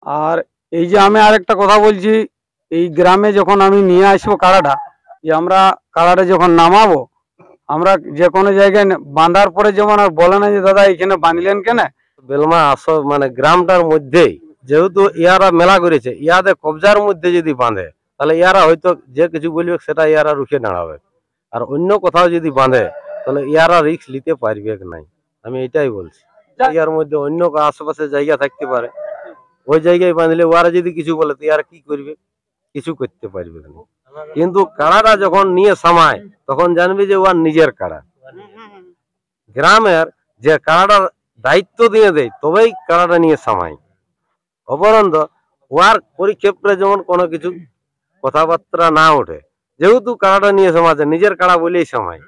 আর এই যে আমি আরেকটা কথা বলছি, এই গ্রামে যখন আমি নিয়ে আসবো কাড়াটা, যে আমরা কাড়াটা যখন নামাবো, আমরা যে কোনো জায়গায় বাঁধার পরে যেমন আর বলে না যে দাদা এখানে বাঁধলেন কেন। বেলমা মানে গ্রামটার মধ্যেই যেহেতু ইয়ারা মেলা করেছে, ইয়াদের কবজার মধ্যে যদি বাঁধে তাহলে ইয়ারা হয়তো যে কিছু বলবে সেটা ইয়ারা রুখে দাঁড়াবে। আর অন্য কোথাও যদি বাঁধে তাহলে ইয়ারা রিস্ক নিতে পারবে নাই। আমি এটাই বলছি, ইয়ার মধ্যে অন্য আশেপাশে জায়গা থাকতে পারে, ওই জায়গায় বাঁধলে ওরা যদি কিছু বলে তো ইয়ারা কি করবে, কিছু করতে পারবে না। কিন্তু কাড়াটা যখন নিয়ে সামায় তখন জানবে যে ওর নিজের কাড়া। গ্রামের যে কাড়াটার দায়িত্ব দিয়ে দেয় তবেই কাড়াটা নিয়ে সামায়। অপরন্ত ওয়ার পরিক্ষেপে যেমন কোনো কিছু কথাবার্তা না ওঠে, যেহেতু কাড়াটা নিয়ে সমাজে নিজের কাড়া বলেই সময়।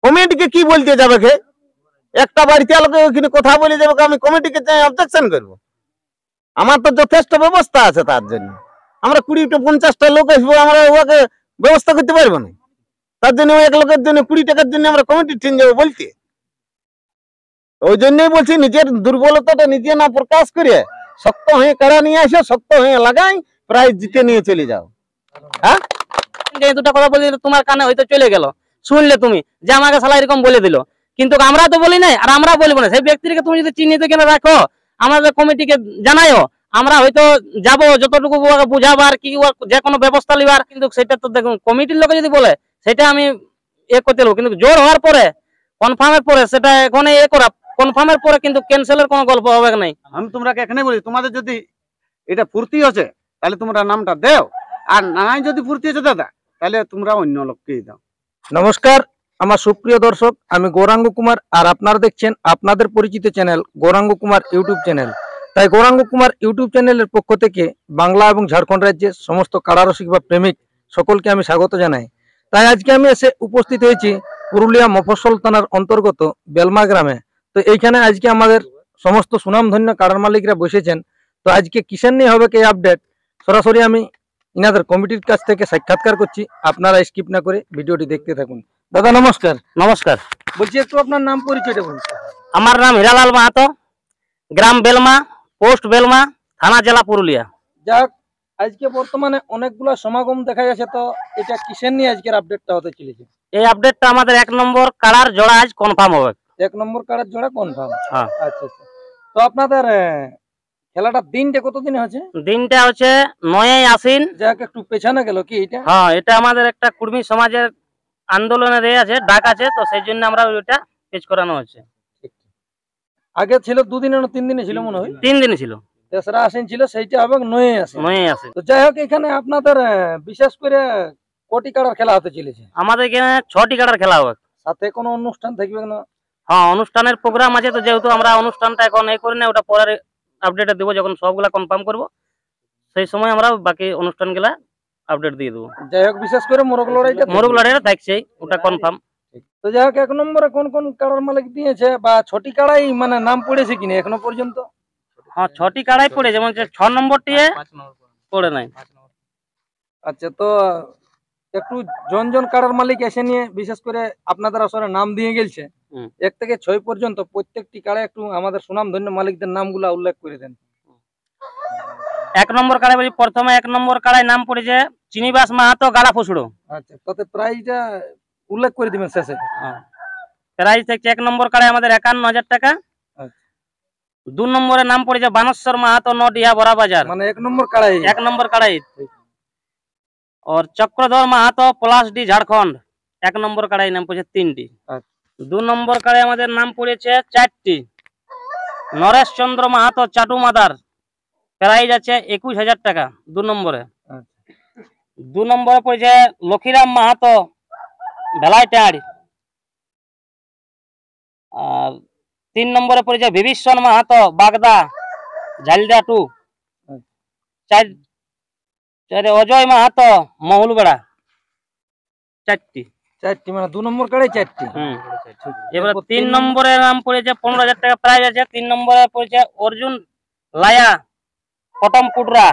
কমিটিকে কি বলতে যাবে কে? একটা বাড়িতে লোকে ওইখানে কথা বলে যাবে, আমি কমিটিকে অবজেকশন করবো? আমার তো যথেষ্ট ব্যবস্থা আছে তার জন্য। আমরা 20টা 50টা লোক আসবো, আমরা ওকে ব্যবস্থা করতে পারবো না। তার জন্য এক লোকের জন্য 20 টাকার জন্য আমরা কমিটি ঠেন যাবো বলতে? ওই জন্যই বলছি, নিজের দুর্বলতাটা নিজে না প্রকাশ করে শক্ত হয়ে কাড়া নিয়ে আসো, শক্ত হয়ে লাগাই, প্রাইজ জিতে নিয়ে চলে যাও। হ্যাঁ, দুটা কথা বলে তোমার কানে হয়তো চলে গেল, শুনলে তুমি যে আমাকে শালা এরকম বলে দিল, কিন্তু আমরা তো বলি নাই আর আমরা বলবো না। সেই ব্যক্তিকে তুমি যদি চিহ্নিত কেন রাখো, আমাদের কমিটিকে জানাইও, আমরা হয়তো যাবো যতটুকু বুঝাবার কি যে কোনো ব্যবস্থা লিবার। কিন্তু সেটা তো দেখুন কমিটির লোকে যদি বলে সেটা আমি করতে দেবো, কিন্তু জোর হওয়ার পরে কনফার্মের পরে সেটা এখন করা, কনফার্মের পরে কিন্তু ক্যান্সেলের কোনো গল্প হবে নাই। আমি তোমরা এখানে বলি, তোমাদের যদি এটা ফুর্তি হচ্ছে তাহলে তোমরা নামটা দেও, আর নাই যদি ফুর্তি হচ্ছে দাদা তাহলে তোমরা অন্য লোককেই দাও। নমস্কার আমার সুপ্রিয় দর্শক, আমি গৌরাঙ্গ কুমার, আর আপনারা দেখছেন আপনাদের পরিচিত channel Gauranga Kumar YouTube channel. তাই গৌরাঙ্গ কুমার ইউটিউব চ্যানেলের পক্ষ থেকে বাংলা এবং ঝাড়খণ্ড রাজ্যের সমস্ত কাড়ারসিক বা প্রেমিক সকলকে আমি স্বাগত জানাই। তাই আজকে আমি এসে উপস্থিত হয়েছি পুরুলিয়া মফস্বল থানার অন্তর্গত বেলমা গ্রামে। তো এইখানে আজকে আমাদের সমস্ত সুনামধন্য কাড়ার মালিকরা বসেছেন। তো আজকে কিসের নিয়ে হবে এই আপডেট, সরাসরি আমি ইনাদের কমিটির কাছ থেকে সাক্ষাৎকার করছি। আপনারা স্কিপ না করে ভিডিওটি দেখতে থাকুন। দাদা নমস্কার। নমস্কার, বলছি একটু আপনার নাম পরিচয়টা বলুন। আমার নাম হীরালাল মাহাতো, গ্রাম বেলমা, পোস্ট বেলমা, থানা জেলা পুরুলিয়া। যাক, আজকে বর্তমানে অনেকগুলো সমাগম দেখা যাচ্ছে, তো এটা কিসের নিয়ে আজকের আপডেটটা হতে চলেছে? এই আপডেটটা আমাদের 1 নম্বর কাড়ার জোড়া আজ কনফার্ম হবে। 1 নম্বর কাড়ার জোড়া কনফার্ম? হ্যাঁ। আচ্ছা আচ্ছা। তো আপনাদের খেলাটার দিনটা কতদিনে হচ্ছে? দিনটা হচ্ছে 9ই আশ্বিন। যাক, একটু পেছানো গেল কি এটা? হ্যাঁ, এটা আমাদের একটা কুর্মী সমাজের আন্দোলনের আছে, ডাক আছে, তো সেই জন্য আমরা ওইটা পেশ করানো হচ্ছে। আগে ছিল 2 দিনে না 3 দিনে ছিল মনে হয়? 3 দিনে ছিল। 3রা আশ্বিন ছিল, সেইটা হবে 9ই আশ্বিন। 9ই আশ্বিন। তো যাই হোক, এখানে আপনাদের বিশেষ করে কোটি কাড়ার খেলা হতে চলেছে? আমাদের এখানে 6টি কাড়ার খেলা হবে। সাথে কোনো অনুষ্ঠান থাকবে না? হ্যাঁ, অনুষ্ঠানের প্রোগ্রাম আছে, তো যেহেতু আমরা অনুষ্ঠানটা এখন করি না, ওটা পরের আপডেটে দেবো, যখন সবগুলা কনফার্ম করব সেই সময় আমরা বাকি অনুষ্ঠানগুলা আপডেট দিয়ে দেবো। যাই হোক, বিশেষ করে মোরগ লড়াইটা থাকছে, ওটা কনফার্ম। তো যাই হোক, 1 নম্বরে কোন কোন কাড়ার মালিক দিয়েছে বা 6টি কাড়াই মানে নাম পড়েছে কিনা এখনো পর্যন্ত? হ্যাঁ, 6টি কাড়াই পড়ে, যেমন 6 নম্বরটি পড়ে নাই। আচ্ছা, তো একটু জন কাড়ার মালিক এসে নিয়ে বিশেষ করে আপনাদের আসলে নাম দিয়ে গেছে 1 থেকে 6 পর্যন্ত, প্রত্যেকটি কাড়া একটু আমাদের সুনামধন্য মালিকদের নামগুলা উল্লেখ করে দেন। 1 নম্বর কাড়াই বলি, প্রথমে 1 নম্বর কাড়াই নাম পড়েছে চিনিবাস মাহাতো গাড়া ফসুড়ো। আচ্ছা, তাতে প্রাইসটা উল্লেখ করে দিবেন শেষে। প্রাইস থাকছে 1 নম্বর কাড়াই আমাদের 51,000 টাকা। 2 নম্বরে নাম পড়েছে বানেশ্বর মাহাতো নডিয়া বড়া বাজার, মানে 1 নম্বর কাড়াই। 1 নম্বর কাড়াই। और चक्रधर माहातो प्लास डी झारखंड 1 নম্বর কাড়াই নাম পড়েছে 3টি। 2 নম্বর কাড়াই আমাদের নাম পড়েছে 4টি। নরেশ চন্দ্র মাহাতো চাটু মাদার, প্রাইস আছে 21,000 টাকা 2 নম্বরে। 2 নম্বরে পড়েছে লক্ষীরাম মাহাতো ভেলাইটাড়। আর 3 নম্বরে পড়েছে বিভীষণ মাহাতো বাগদা ঝালদা 2। 4 অজয় মাহাতো মহুলবেড়া 4টি। মানে 2 নম্বর কাড়াই 4টি। এবার 3 নম্বরে নাম পড়েছে 15,000 টাকা প্রাইস আছে। 3 নম্বরে পড়েছে অর্জুন লায়া কটম পুটরা।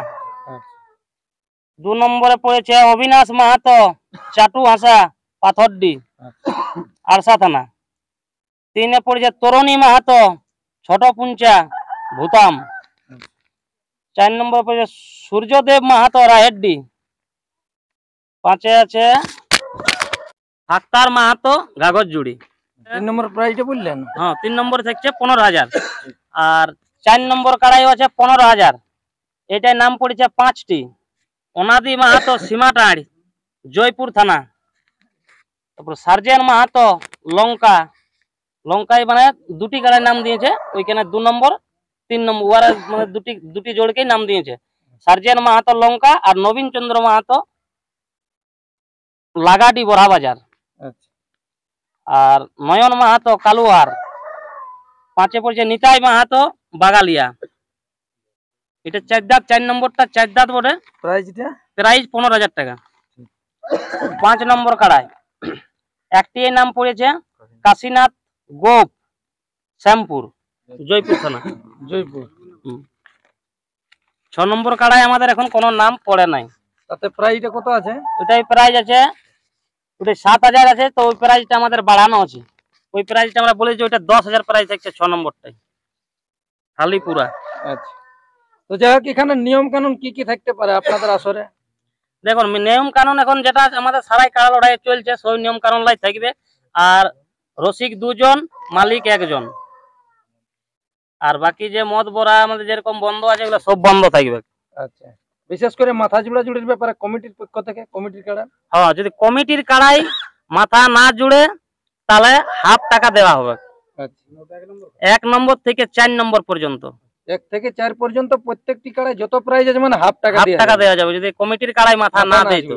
2 নম্বরে পড়েছে অবিনাশ মাহাতো চাটু হাসা পাথরডি আরসা থানা। 3-এ পড়েছে তরুণী মাহাতো ছোট পুঞ্চা ভূতাম। 4 নম্বর পড়েছে সূর্যদেব মাহাতো রাহেড্ডি। 5-এ আছে আক্তার মাহাতো গাগরজুড়ি। 3 নম্বর প্রাইজটা বললেন? হ্যাঁ, 3 নম্বর থাকছে 15,000। আর 4 নম্বর কাড়াই আছে 15,000। এটার নাম পড়েছে 5টি। অনাদি মাহাতো সীমাটাড়, জয়পুর থানা। তারপর সার্জেন মাহাতো লঙ্কা, লঙ্কায় মানে দুটি কাড়ার নাম দিয়েছে, ওইখানে 2 নম্বর 3 নম্বর ওরা মানে দুটি জোড়কেই নাম দিয়েছে। সার্জেন মাহাতো লঙ্কা আর নবীন চন্দ্র মাহাতো লাগাডি বড়াবাজার। আচ্ছা। আর নয়ন মাহাতো কালুয়ার। 5-এ পড়ছে নিতাই মাহাতো বাগালিয়া। এটা 4 দাঁত, 4 নম্বরটা 4 দাঁত বটে। প্রাইজটা? প্রাইস 15,000 টাকা। 5 নম্বর কাড়ায় একটি নাম পড়েছে কাশীনাথ গোপ, শ্যামপুর, জয়পুর থানা। জয়পুর। 6 নম্বর কাড়ায় আমাদের এখন কোনো নাম পড়ে নাই। তাতে প্রাইজটা কত আছে? ওটাই প্রাইজ আছে, ওটাই 7,000 আছে। তো ওই প্রাইজটা আমাদের বাড়ানো আছে। ওই প্রাইজটা আমরা বলেছি ওইটা 10,000 প্রাইজ থাকছে 6 নম্বরটাই খালি পুরা। আচ্ছা। তো যাই হোক, এখানে নিয়ম কানুন কি কি থাকতে পারে আপনাদের আসরে? দেখুন, নিয়ম কানুন এখন যেটা আমাদের সারাই কাড়া লড়াই চলছে সেই নিয়ম কানুন লাই থাকবে। আর রসিক 2 জন, মালিক 1 জন। আর বাকি যে মদ বড়া আমাদের যেরকম বন্ধ আছে এগুলো সব বন্ধ থাকবে। আচ্ছা। বিশেষ করে মাথা জোড়া জুড়ির ব্যাপারে কমিটির পক্ষ থেকে, কমিটির কাড়া? হ্যাঁ, যদি কমিটির কাড়াই মাথা না জুড়ে তাহলে হাফ টাকা দেওয়া হবে। আচ্ছা। 1 নম্বর থেকে 4 নম্বর পর্যন্ত, 1 থেকে 4 পর্যন্ত প্রত্যেকটি কাড়ায় যত প্রাইজ আছে মানে হাফ টাকা দেওয়া যাবে যদি কমিটির কাড়াই মাথা না দেয়। তো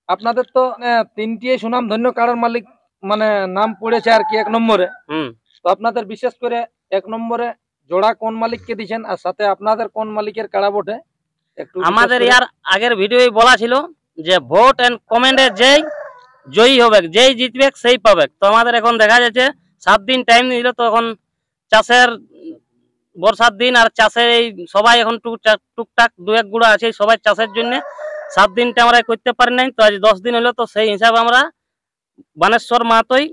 আপনাদের তো 3টি সুনাম ধন্য কাড়ার মালিক মানে নাম পড়েছে আর কি 1 নম্বরে। তো আপনাদের বিশেষ করে 1 নম্বরে জোড়া কোন মালিককে দিয়েছেন, আর সাথে আপনাদের কোন মালিকের কাড়া বটে একটু? আমাদের ইয়ার আগের ভিডিও বলা ছিল যে ভোট এন্ড কমেন্টে যেই জয়ী হবে, যেই জিতবে সেই পাবে। তো আমাদের এখন দেখা যাচ্ছে 7 দিন টাইম দিল। তো এখন চাষের বর্ষার দিন আর চাষে সবাই এখন টুকটাক 2-1 গুড়া আছে, সবাই চাষের জন্য 7 দিনটা আমরা করতে পারি নাই। তো আজ 10 দিন হলো। তো সেই হিসাবে আমরা বানেশ্বর মাহাতোই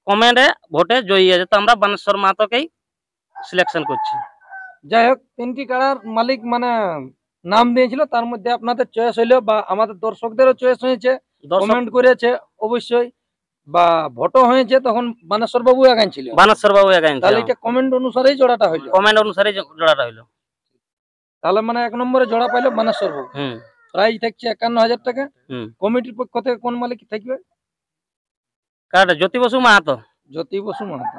কমেন্টে ভোটে জয়ী আছে। তো আমরা বানেশ্বর মাহাতোকেই সিলেকশন করছি। যাই হোক, 3টি কাড়ার মালিক মানে নাম দিয়েছিল, তার মধ্যে আপনাদের চয়েস হইলো বা আমাদের দর্শকদেরও চয়েস হয়েছে, কমেন্ট করেছে অবশ্যই, বা ভোটও হয়েছে, তখন বানেশ্বর বাবু আগান ছিল। বানেশ্বর বাবু আগান, তাহলে এটা কমেন্ট অনুসারেই জোড়াটা হইলো। কমেন্ট অনুসারে জোড়াটা হইলো। তাহলে মানে 1 নম্বরে জোড়া পাইলো বানেশ্বর বাবু। প্রাইজ থাকছে 51,000 টাকা। কমিটির পক্ষ থেকে কোন মালিক থাকবে? কারণ জ্যোতি বসু মাহাতো। জ্যোতি বসু মাহাতো।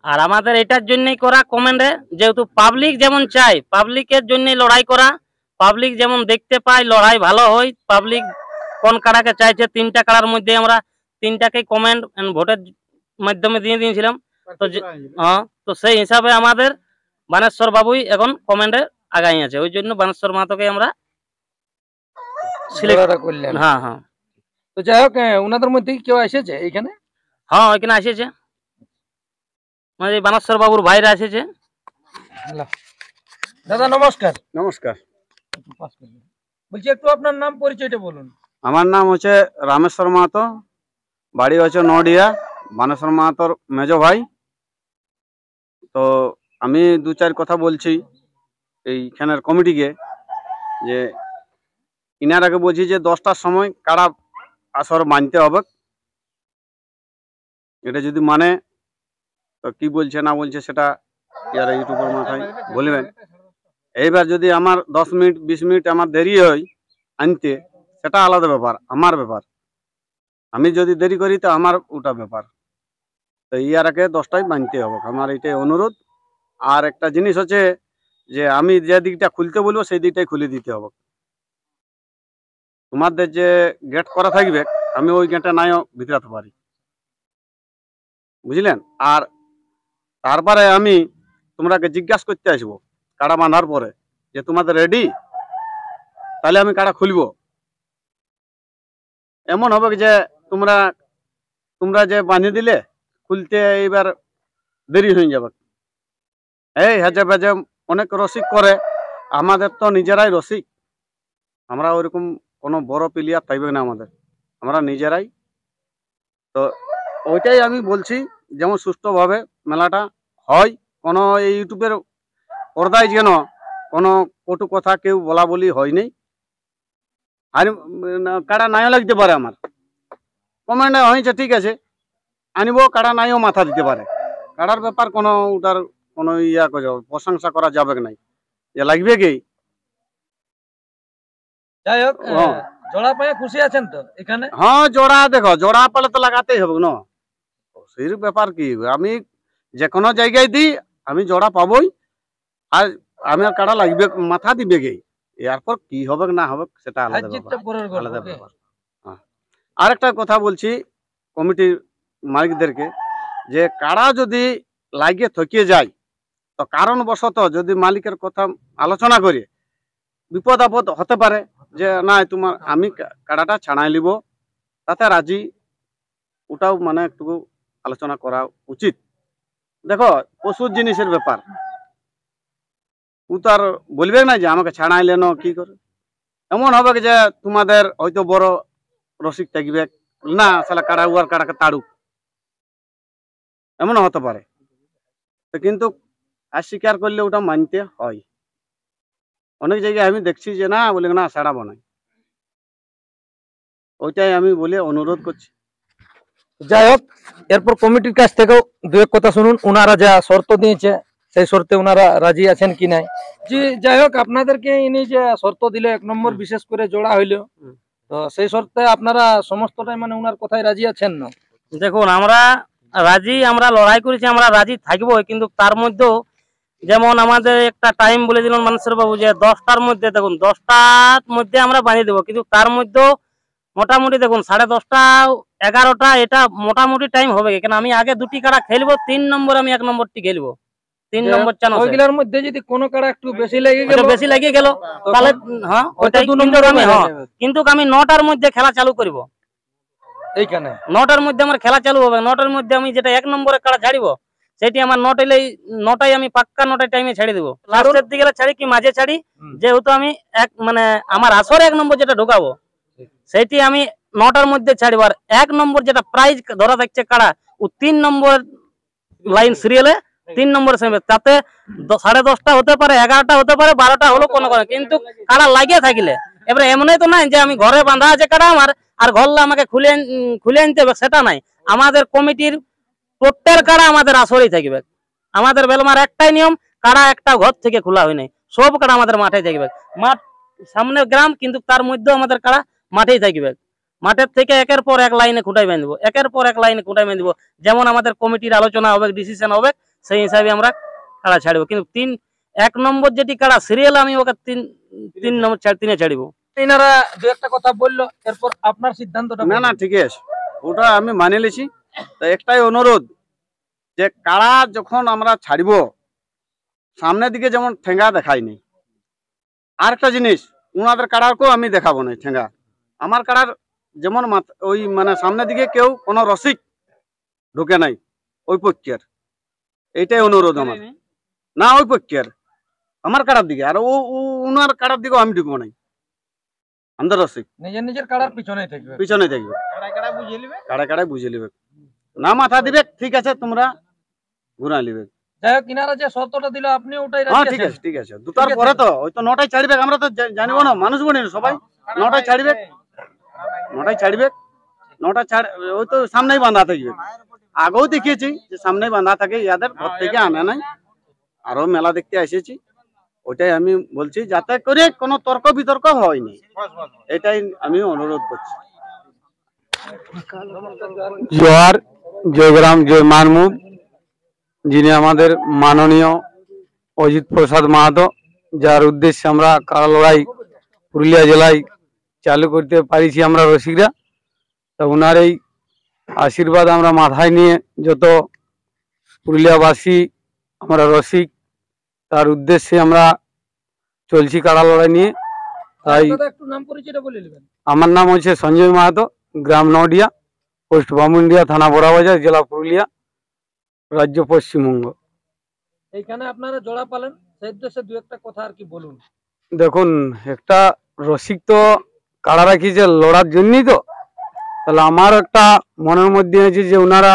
আর আমাদের এটার জন্যই করা কমেন্টে, যেহেতু পাবলিক যেমন চাই, পাবলিকের জন্যই লড়াই করা। পাবলিক যেমন দেখতে পায় লড়াই ভালো হয়, পাবলিক কোন কাড়াকে চাইছে 3টা কাড়ার মধ্যে আমরা 3টাকে কমেন্ট ভোটের মাধ্যমে দিয়ে দিয়েছিলাম। তো তো সেই হিসাবে আমাদের বানেশ্বর বাবুই এখন কমেন্টে আগাই আছে। ওই জন্য বানেশ্বর মাহাতোকে আমরা সিলেক্ট করলাম। হ্যাঁ হ্যাঁ। তো যাই হোক, ওনাদের মধ্যে কেউ এসেছে এইখানে? হ্যাঁ, ওইখানে এসেছে, মানে বানেশ্বর বাবুর ভাইরা এসেছে। দাদা নমস্কার। নমস্কার। বলছি একটু আপনার নাম পরিচয়টা বলুন। আমার নাম হচ্ছে রামেশ্বর মাহাতো, বাড়ি হচ্ছে নডিয়া, বানেশ্বর মাহাতোর মেজো ভাই। তো আমি 2-4 কথা বলছি এইখানের কমিটিকে, যে ইনারাকে বলছি যে 10টার সময় কাড়া আসর মানতে হবে। এটা যদি মানে তো কি বলছে না বলছে সেটা ইয়ারা ইউটিউবের মাথায় বলবেন। এইবার যদি আমার 10 মিনিট 20 মিনিট আমার দেরি হয় আনতে, সেটা আলাদা ব্যাপার, আমার ব্যাপার। আমি যদি দেরি করি তো আমার ওটা ব্যাপার। তো ইয়ারাকে 10টায় মানতে হবে, আমার এটাই অনুরোধ। আর একটা জিনিস হচ্ছে যে আমি যে দিকটা খুলতে বলবো সেই দিকটাই খুলে দিতে হবে। তোমাদের যে গেট করা থাকবে আমি ওই গেটে নাইও ভিতরাতে পারি, বুঝলেন? আর তারপরে আমি তোমরাকে জিজ্ঞাসা করতে আসবো কাড়া বাঁধার পরে যে তোমাদের রেডি, তাহলে আমি কাড়া খুলবো। এমন হবে যে তোমরা যে বাঁধে দিলে খুলতে এইবার দেরি হয়ে যাবে। এই হেজে বেজে অনেক রসিক করে, আমাদের তো নিজেরাই রসিক। আমরা ওইরকম কোনো বড় প্লেয়ার থাকবে না আমাদের, আমরা নিজেরাই। তো ওইটাই আমি বলছি, যেমন সুষ্ঠুভাবে মেলাটা হয়, কোনো এই ইউটিউবের পর্দায় যেন কোনো কটু কথা কেউ বলা বলি হয়নি। আর কাড়া নাইও লাগতে পারে, আমার কমেন্টে হয়েছে ঠিক আছে আনিব, কাড়া নাইও মাথা দিতে পারে। কাড়ার ব্যাপার কোনো ওটার কোনো প্রশংসা করা যাবে নাই, যে লাগবে কি। যাই হোক, হ্যাঁ। জোড়া পায়ে খুশি আছেন তো এখানে? হ্যাঁ জোড়া দেখো, জোড়া পালে তো লাগাতেই হবে না, সেই ব্যাপার কি। আমি যে কোনো জায়গায় দিই আমি জোড়া পাবই, আর আমার কাড়া লাগবে, মাথা দিবে গে। এরপর কি হবে না হবে সেটা হার আলাদা জিতটা ব্যাপার, পরের গল্প, আলাদা okay? ব্যাপার। হ্যাঁ। আরেকটা কথা বলছি কমিটির মালিকদেরকে, যে কাড়া যদি লাগিয়ে থকিয়ে যায়, তো কারণবশত যদি মালিকের কথা আলোচনা করে বিপদ আপদ হতে পারে, যে না তোমার আমি কাড়াটা ছাড়াই নিব, তাতে রাজি, ওটাও মানে একটু আলোচনা করা উচিত। দেখো পশুর জিনিসের ব্যাপার, ও তো আর বলবে না যে আমাকে ছাড়াইলেন কি করে। এমন হবে যে তোমাদের হয়তো বড় রসিক থাকবে, না সালা কাড়া উয়ার কাড়াকে তাড়ুক, এমন হতে পারে। তো কিন্তু অস্বীকার করলে ওটা মানতে হয়। অনেক জায়গায় আমি দেখছি যে না বলে না ছাড়াবো না, ওইটাই আমি বলে অনুরোধ করছি। যাই হোক, এরপর কমিটির কাছ থেকেও দু এক কথা শুনুন, ওনারা যা শর্ত দিয়েছে সেই শর্তে ওনারা রাজি আছেন কি নাই। জি যাই হোক, আপনাদেরকে ইনি যে শর্ত দিলে 1 নম্বর বিশেষ করে জোড়া হইলো, তো সেই শর্তে আপনারা সমস্তটাই মানে ওনার কথাই রাজি আছেন না? দেখুন আমরা রাজি, আমরা লড়াই করেছি, আমরা রাজি থাকবো, কিন্তু তার মধ্যেও যেমন আমাদের একটা টাইম বলে দিলেন মানুষের বাবু, যে 10টার মধ্যে, দেখুন 10টার মধ্যে আমরা বানিয়ে দেবো, কিন্তু তার মধ্যেও মোটামুটি দেখুন 10:30 11টা এটা মোটামুটি টাইম হবে, কেন আমি আগে 2টি কাড়া খেলবো, 3 নম্বর আমি 1 নম্বরটি খেলবো, 3 নম্বর চান্স। ওইগুলোর মধ্যে যদি কোনো কাড়া একটু বেশি লেগে গেল, বেশি লেগে গেল তাহলে হ্যাঁ ওইটাই 2 নম্বর আমি, হ্যাঁ কিন্তু আমি 9টার মধ্যে খেলা চালু করব। এইখানে 9টার মধ্যে আমার খেলা চালু হবে, 9টার মধ্যে আমি যেটা 1 নম্বরে কাড়া ছাড়িব সেটি আমার 9টায় আমি পাক্কা 9টায় টাইমে ছেড়ে দেবো। লাস্টের দিকে ছাড়ি কি মাঝে ছাড়ি, যেহেতু আমি মানে আমার আসরে 1 নম্বর যেটা ঢোকাবো সেটি আমি 9টার মধ্যে ছাড়ব। আর 1 নম্বর যেটা প্রাইজ ধরা থাকছে কাড়া, ও 3 নম্বর লাইন সিরিয়ালে 3 নম্বর সেমে, তাতে 10:30 হতে পারে, 11টা হতে পারে, 12টা হলো কোনো, কিন্তু কাড়া লাগিয়ে থাকলে এবারে এমনই তো নাই যে আমি ঘরে বাঁধা আছে কাড়া আমার আর ঘরলা আমাকে খুলে আনতে হবে, সেটা নাই। আমাদের কমিটির প্রত্যেক কাড়া আমাদের আসরেই থাকবে। আমাদের বেলমার একটাই নিয়ম, কাড়া একটা ঘর থেকে খোলা হয় নাই, সব কাড়া আমাদের মাঠে থাকবে। মাঠ সামনে গ্রাম, কিন্তু তার মধ্যেও আমাদের কাড়া মাঠেই থাকবে। মাঠের থেকে একের পর এক লাইনে খুঁটাই বাঁধবো, একের পর এক লাইনে খুঁটাই বাঁধবো, যেমন আমাদের কমিটির আলোচনা হবে, ডিসিশন হবে, সেই হিসাবে আমরা কাড়া ছাড়বো। কিন্তু 1 নম্বর যেটি কাড়া সিরিয়াল আমি ওকে 3 নম্বর 3-এ ছাড়বো। এনারা দু একটা কথা বললো, এরপর আপনার সিদ্ধান্তটা না না ঠিক আছে, ওটা আমি মানে লিছি। তো একটাই অনুরোধ, যে কাড়া যখন আমরা ছাড়ব সামনের দিকে যেমন ঠেঙ্গা দেখায়নি। আর একটা জিনিস, ওনাদের কাড়ারকেও আমি দেখাবো না ঠেঙ্গা। আমার কাড়ার যেমন ওই মানে সামনের দিকে কেউ কোনো রসিক ঢুকে নাই ওই পক্ষের, এইটাই অনুরোধ আমার। না ওই পক্ষের আমার কাড়ার দিকে, আর ওনার কাড়ার দিকেও আমি ঢুকবো নাই। আমাদের রসিক নিজের নিজের কাড়ার পিছনেই থাকবে, পিছনে দেখবে, কাড়া কাড়ায় বুঝে নিবে, না মাথা দিবে ঠিক আছে, তোমরা ঘুরা নিবে। যাই হোক, ইনারা যে শর্তটা দিল আপনি ওটাই হ্যাঁ রাজি ঠিক আছেন? আছে ঠিক আছে, 2টার পরে তো ওই তো 9টায় ছাড়বে, আমরা তো জানিব না, মানুষ বনি সবাই 9টায় ছাড়বে, 9টায় ছাড়বে, 9টা ছাড় ওই তো সামনেই বাঁধা থাকবে। আগেও দেখিয়েছি যে সামনেই বাঁধা থাকে, ইয়াদের ঘর থেকে আনে নাই, আরো মেলা দেখতে এসেছি। ওইটাই আমি বলছি, যাতে করে কোনো তর্ক বিতর্ক হয়নি, এটাই আমি অনুরোধ করছি। জোহার, জয়গ্রাম, জয় মানমুখ, যিনি আমাদের মাননীয় অজিত প্রসাদ মাহাতো, যার উদ্দেশ্যে আমরা কাড়া লড়াই পুরুলিয়া জেলায় চালু করতে পারিছি আমরা রসিকরা। তো ওনার এই আশীর্বাদ আমরা মাথায় নিয়ে যত পুরুলিয়াবাসী আমরা রসিক, তার উদ্দেশ্যে আমরা চলছি কাড়া লড়াই নিয়ে। তাই দাদা একটু নাম পরিচয়টা বলে নেবেন। আমার নাম হচ্ছে সঞ্জয় মাহাতো, গ্রাম নডিয়া, পোস্ট বামুন্ডিয়া, থানা বড়াবাজার, জেলা পুরুলিয়া, রাজ্য পশ্চিমবঙ্গ। এইখানে আপনারা জোড়া পালেন, সেই উদ্দেশ্যে দু একটা কথা আর কি বলুন। দেখুন, একটা রসিক তো কাড়া রাখিছে লড়ার জন্যই, তো তাহলে আমার একটা মনের মধ্যে আছে যে ওনারা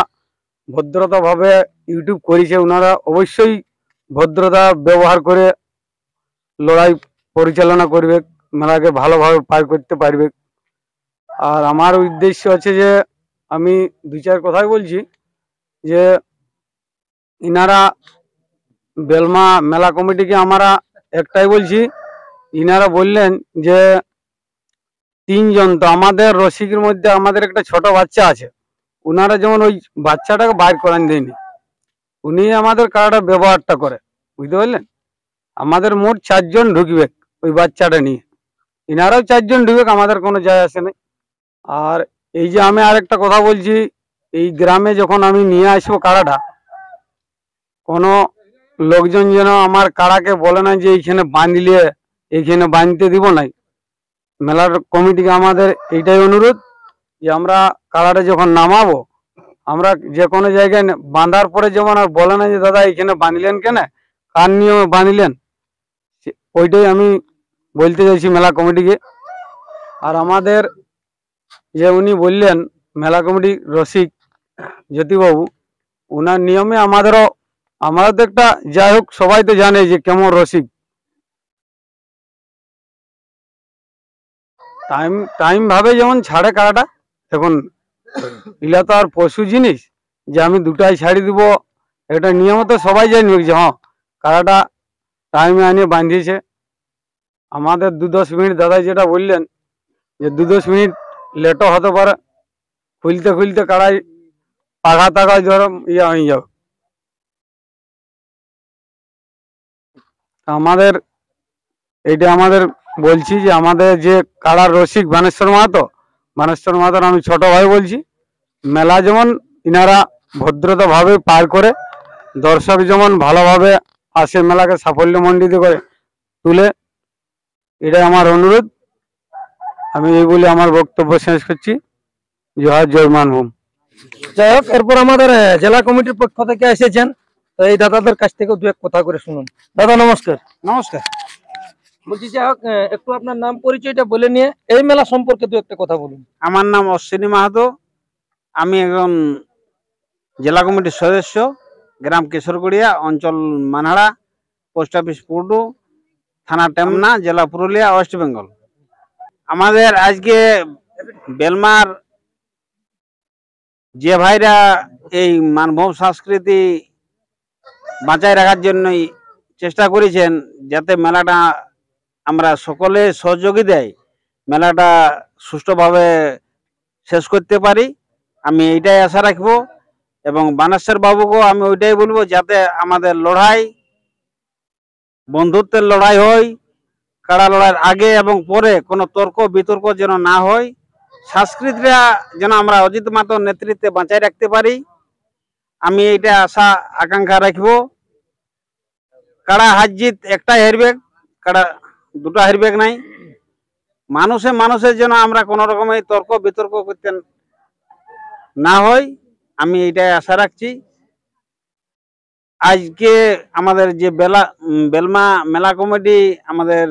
ভদ্রতাভাবে ইউটিউব করেছে, ওনারা অবশ্যই ভদ্রতা ব্যবহার করে লড়াই পরিচালনা করবে, মেলাকে ভালোভাবে পার করতে পারবে। আর আমার উদ্দেশ্য আছে যে আমি দুই চার কথাই বলছি যে ইনারা বেলমা মেলা কমিটিকে আমরা একটাই বলছি, ইনারা বললেন যে 3 জন, তো আমাদের রসিকের মধ্যে আমাদের একটা ছোট বাচ্চা আছে, উনারা যেমন ওই বাচ্চাটাকে বাইর করান দেয়নি, উনি আমাদের কারাটা ব্যবহারটা করে, বুঝতে পারলেন। আমাদের মোট 4 জন ঢুকবে ওই বাচ্চাটা নিয়ে, ইনারাও 4 জন ঢুকবে, আমাদের কোনো যায় আসে নাই। আর এই যে আমি আরেকটা কথা বলছি, এই গ্রামে যখন আমি নিয়ে আসবো কারাটা, কোনো লোকজন যেন আমার কারাকে বলে না যে এইখানে বাঁধলে এইখানে বাঁধতে দিব নাই। মেলার কমিটিকে আমাদের এইটাই অনুরোধ যে আমরা কারাটা যখন নামাবো, আমরা যে কোনো জায়গায় বাঁধার পরে যেমন আর বলে না যে দাদা এইখানে বাঁধলেন কেন, কার নিয়মে বাঁধলেন, ওইটাই আমি বলতে চাইছি মেলা কমিটিকে। আর আমাদের যে উনি বললেন মেলা কমিটি রসিক জ্যোতিবাবু, ওনার নিয়মে আমাদেরও তো একটা, যাই হোক সবাই তো জানে যে কেমন রসিক, টাইম ভাবে যেমন ছাড়ে কারাটা। এখন ইলা তো আর পশু জিনিস যে আমি দুটাই ছাড়ি দিব, এটা নিয়ম তো সবাই জানি যে হ্যাঁ কারাটা টাইমে আনিয়ে বাঁধিয়েছে। আমাদের 2-10 মিনিট দাদা যেটা বললেন যে 2-10 মিনিট লেটও হতে পারে, খুলতে খুলতে কারাই পাখা টাকায় ধরো ইয়া হয়ে যাবে। আমাদের এইটা আমাদের বলছি যে আমাদের যে কারার রসিক বানেশ্বর মাহাতোর আমি ছোট ভাই বলছি, মেলা যেমন ইনারা ভদ্রতাভাবে পার করে, দর্শক যেমন ভালোভাবে আসে, মেলাকে সাফল্যমণ্ডিত করে তুলে, এটাই আমার অনুরোধ। আমি এই বলে আমার বক্তব্য শেষ করছি। জয় জয় মানভূম। যাই হোক, এরপর আমাদের জেলা কমিটির পক্ষ থেকে এসেছেন, তো এই দাদাদের কাছ থেকে দু এক কথা করে শুনুন। দাদা নমস্কার। নমস্কার। বলছি যাই হোক, একটু আপনার নাম পরিচয়টা বলে নিয়ে এই মেলা সম্পর্কে দু একটা কথা বলুন। আমার নাম অশ্বিনী মাহাতো, আমি একজন জেলা কমিটির সদস্য, গ্রাম কেশরগড়িয়া, অঞ্চল মানহাড়া, পোস্ট অফিস পুরডু, থানা টেমনা, জেলা পুরুলিয়া, ওয়েস্ট বেঙ্গল। আমাদের আজকে বেলমার যে ভাইরা এই মানভূম সংস্কৃতি বাঁচায় রাখার জন্যই চেষ্টা করেছেন, যাতে মেলাটা আমরা সকলে সহযোগী দেয়, মেলাটা সুষ্ঠুভাবে শেষ করতে পারি, আমি এইটাই আশা রাখবো। এবং বানেশ্বর বাবুকেও আমি ওইটাই বলবো, যাতে আমাদের লড়াই বন্ধুত্বের লড়াই হয়, কাড়া লড়াইয়ের আগে এবং পরে কোনো তর্ক বিতর্ক যেন না হয়, সংস্কৃতিটা যেন আমরা অজিত মাহাতোর নেতৃত্বে বাঁচায় রাখতে পারি, আমি এইটা আশা আকাঙ্ক্ষা রাখবো। কাড়া হার জিত একটাই হারবে, কাড়া দুটো হারবে নাই। মানুষের যেন আমরা কোনো রকমের তর্ক বিতর্ক করতে না হয়, আমি এইটাই আশা রাখছি। আজকে আমাদের যে বেলমা মেলা কমিটি আমাদের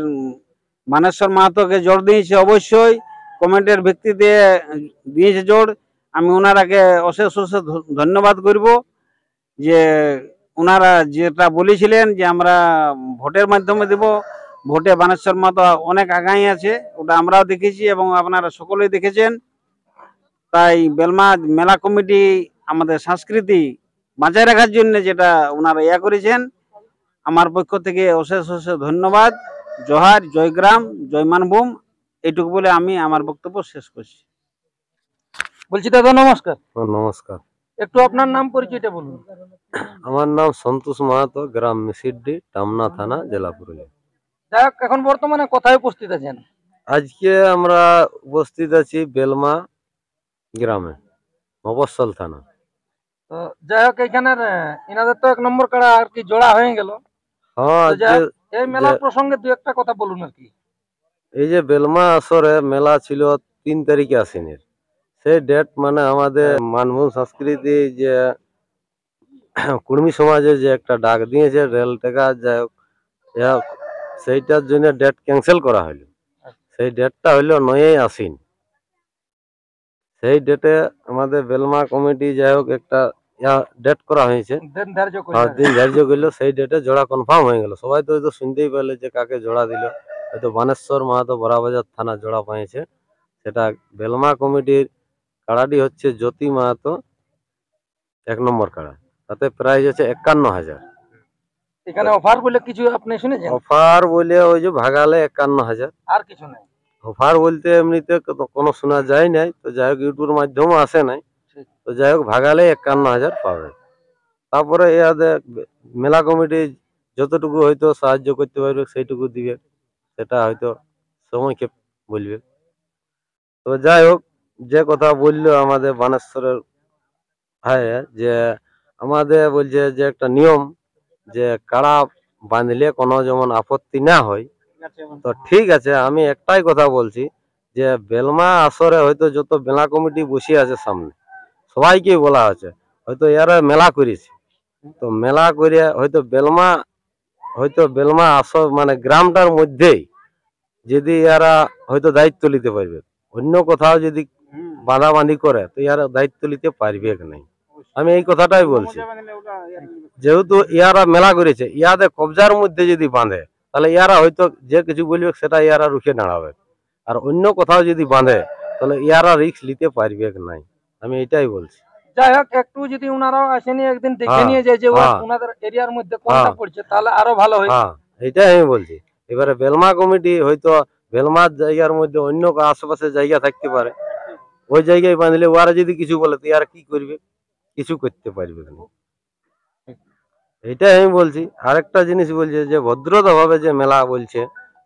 মানেশ্বর মাহাতোকে জোর দিয়েছে, অবশ্যই কমেন্টের ভিত্তিতে দিয়েছে জোর, আমি ওনারাকে অশেষ ধন্যবাদ করব যে ওনারা যেটা বলেছিলেন যে আমরা ভোটের মাধ্যমে দেব, ভোটে বানেশ্বর মাহাতো অনেক আগাই আছে, ওটা আমরাও দেখেছি এবং আপনারা সকলেই দেখেছেন। তাই বেলমা মেলা কমিটি আমাদের সংস্কৃতি বাঁচায় রাখার জন্য যেটা ওনারা ইয়া করেছেন, আমার পক্ষ থেকে অশেষ ধন্যবাদ। জোহার, জয়গ্রাম, জয় মানভূম, এইটুকু বলে আমি আমার বক্তব্য শেষ করছি। বলছি দাদা নমস্কার। নমস্কার। একটু আপনার নাম পরিচয়টা বলুন। আমার নাম সন্তোষ মাহাতো, গ্রাম মিসিড্ডি, টামনা থানা, জেলা পুরুলিয়া। যাই হোক, এখন বর্তমানে কোথায় উপস্থিত আছেন? আজকে আমরা উপস্থিত আছি বেলমা গ্রামে, মফস্বল থানা। তো যাই হোক, এখানের ইনাদের তো 1 নম্বর কাড়া আর কি জোড়া হয়ে গেল। হ্যাঁ, তো যাই হোক, এই মেলার প্রসঙ্গে দু একটা কথা বলুন আর কি। এই যে বেলমা আসরে মেলা ছিল 3 তারিখে আশ্বিনের, সেই ডেট মানে আমাদের মানভূম সংস্কৃতি যে কুর্মী সমাজে যে একটা ডাক দিয়েছে রেল টেকা, যাই হোক সেইটার জন্য ডেট ক্যান্সেল করা হলো। সেই ডেটটা হইলো 9ই আশ্বিন। সেই ডেটে আমাদের বেলমা কমিটি যাই হোক একটা ডেট করা হয়েছে, দিন ধার্য করে দিন ধার্য করলো, সেই ডেটে জোড়া কনফার্ম হয়ে গেল। সবাই তো হয়তো শুনতেই পেলে যে কাকে জোড়া দিল। হয়তো বানেশ্বর মাহাতো বড়াবাজার থানা জোড়া পাইছে। সেটা বেলমা কমিটির কাড়াটি হচ্ছে জ্যোতি মাহাতো 1 নম্বর কাড়া। তাতে প্রাইজ আছে 51,000। এখানে অফার বলে কিছু আপনি শুনেছেন? অফার বলে ওই যে ভাগালে 51,000। আর কিছু নাই? অফার বলতে এমনিতে কোনো শোনা যায় নাই, তো যাই হোক ইউটিউবের মাধ্যমে আসে নাই, তো যাই হোক ভাগালে 51,000 পাবে। তারপরে ইয়াদের মেলা কমিটি যতটুকু হয়তো সাহায্য করতে পারবে সেইটুকু দিবে, সেটা হয়তো সময়কে বলবে। তো যাই হোক, যে কথা বললো আমাদের বানেশ্বরের ভাই, যে আমাদের বলছে যে একটা নিয়ম, যে কাড়া বাঁধলে কোনো যেমন আপত্তি না হয়। তো ঠিক আছে, আমি একটাই কথা বলছি, যে বেলমা আসরে হয়তো যত মেলা কমিটি বসে আছে সামনে সবাইকে বলা আছে, হয়তো এরা মেলা করেছে, তো মেলা করে হয়তো বেলমা আসর মানে গ্রামটার মধ্যেই যদি এরা হয়তো দায়িত্ব নিতে পারবে, অন্য কোথাও যদি বাঁধাবাঁধি করে তো এরা দায়িত্ব নিতে পারবে নাই। আমি এই কথাটাই বলছি, যেহেতু ইয়ারা মেলা করেছে, ইয়াদের কবজার মধ্যে যদি বাঁধে তাহলে ইয়ারা হয়তো যে কিছু বলবে সেটা ইয়ারা রুখে দাঁড়াবে, আর অন্য কোথাও যদি বাঁধে তাহলে ইয়ারা রিস্ক নিতে পারবে নাই। আমি এটাই বলছি। যাই হোক, একটু যদি উনারাও আসেনি একদিন দেখে নিয়ে যায় যে ওনাদের এরিয়ার মধ্যে কোনটা পড়ছে, তাহলে আরো ভালো হয়। হ্যাঁ, এটাই আমি বলছি। এবারে বেলমা কমিটি হয়তো বেলমার জায়গার মধ্যে অন্য আশেপাশে জায়গা থাকতে পারে, ওই জায়গায় বাঁধলে ওরা যদি কিছু বলে তো ইয়ারা কি করবে? কিছু করতে পারবে না। এটাই আমি বলছি। আরেকটা জিনিস বলছে যে ভদ্রতা ভাবে যে মেলা বলছে,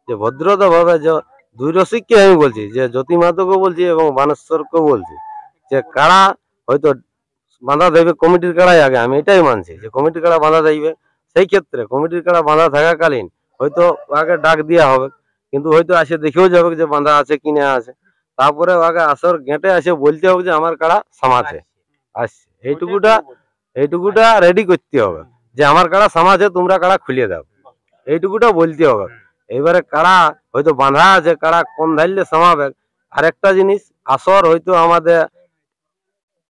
যে ভদ্রতা ভাবে যে দুই রসিককে আমি বলছি, যে জ্যোতি মাহাতোকে বলছি এবং বানেশ্বরকেও বলছি, যে কাড়া হয়তো বাঁধা দেবে কমিটির কাড়াই আগে। আমি এটাই মানছি যে কমিটির কাড়া বাঁধা যাইবে, সেই ক্ষেত্রে কমিটির কাড়া বাঁধা থাকাকালীন হয়তো আগে ডাক দেওয়া হবে, কিন্তু হয়তো আসে দেখেও যাবে যে বাঁধা আছে কি না আছে। তারপরে আগে আসর গেটে আসে বলতে হবে যে আমার কাড়া সামাছে আসছে, এইটুকুটা রেডি করতে হবে, যে আমার কাড়া সামাছে, তোমরা কাড়া খুলিয়ে দাও, এইটুকুটা বলতে হবে। এবারে কাড়া হয়তো বাঁধা আছে, কাড়া কম ধারলে সামাবে। আরেকটা জিনিস, আসর হয়তো আমাদের